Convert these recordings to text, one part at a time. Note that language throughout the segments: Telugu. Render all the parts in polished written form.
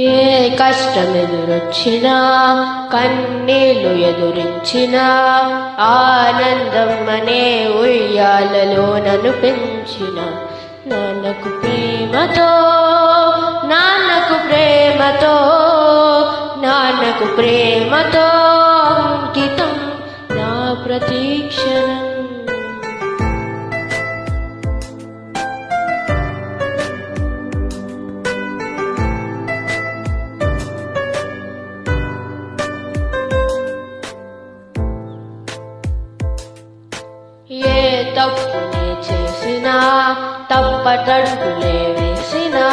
ఏ కష్టమెదురొచ్చినా కన్నీళ్లు ఎదురించినా ఆనందం అనే ఉయ్యాలలో నన్ను పెంచిన నాన్నకు ప్రేమతో నాన్నకు ప్రేమతో నాన్నకు ప్రేమతో అంకితం నా ప్రతీక్షణం. ఏ తప్పునే చేసినా తప్పటడుగులే వేసినా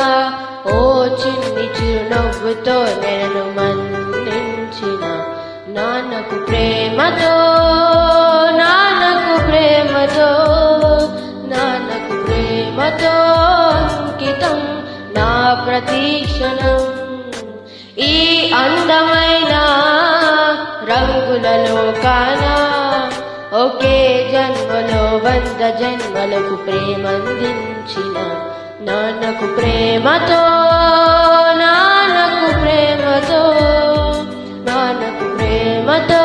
ఓ చిన్ని చిరునవ్వుతో నేను మన్నించిన నాన్నకు ప్రేమతో నాన్నకు ప్రేమతో నాన్నకు ప్రేమతో అంకితం నా ప్రతీక్షణం. ఈ అందమైన రంగులలో కానా ఒకే జన్మలో 100 జన్మలకు ప్రేమందించిన నాన్నకు ప్రేమతో నాన్నకు ప్రేమతో నాన్నకు ప్రేమతో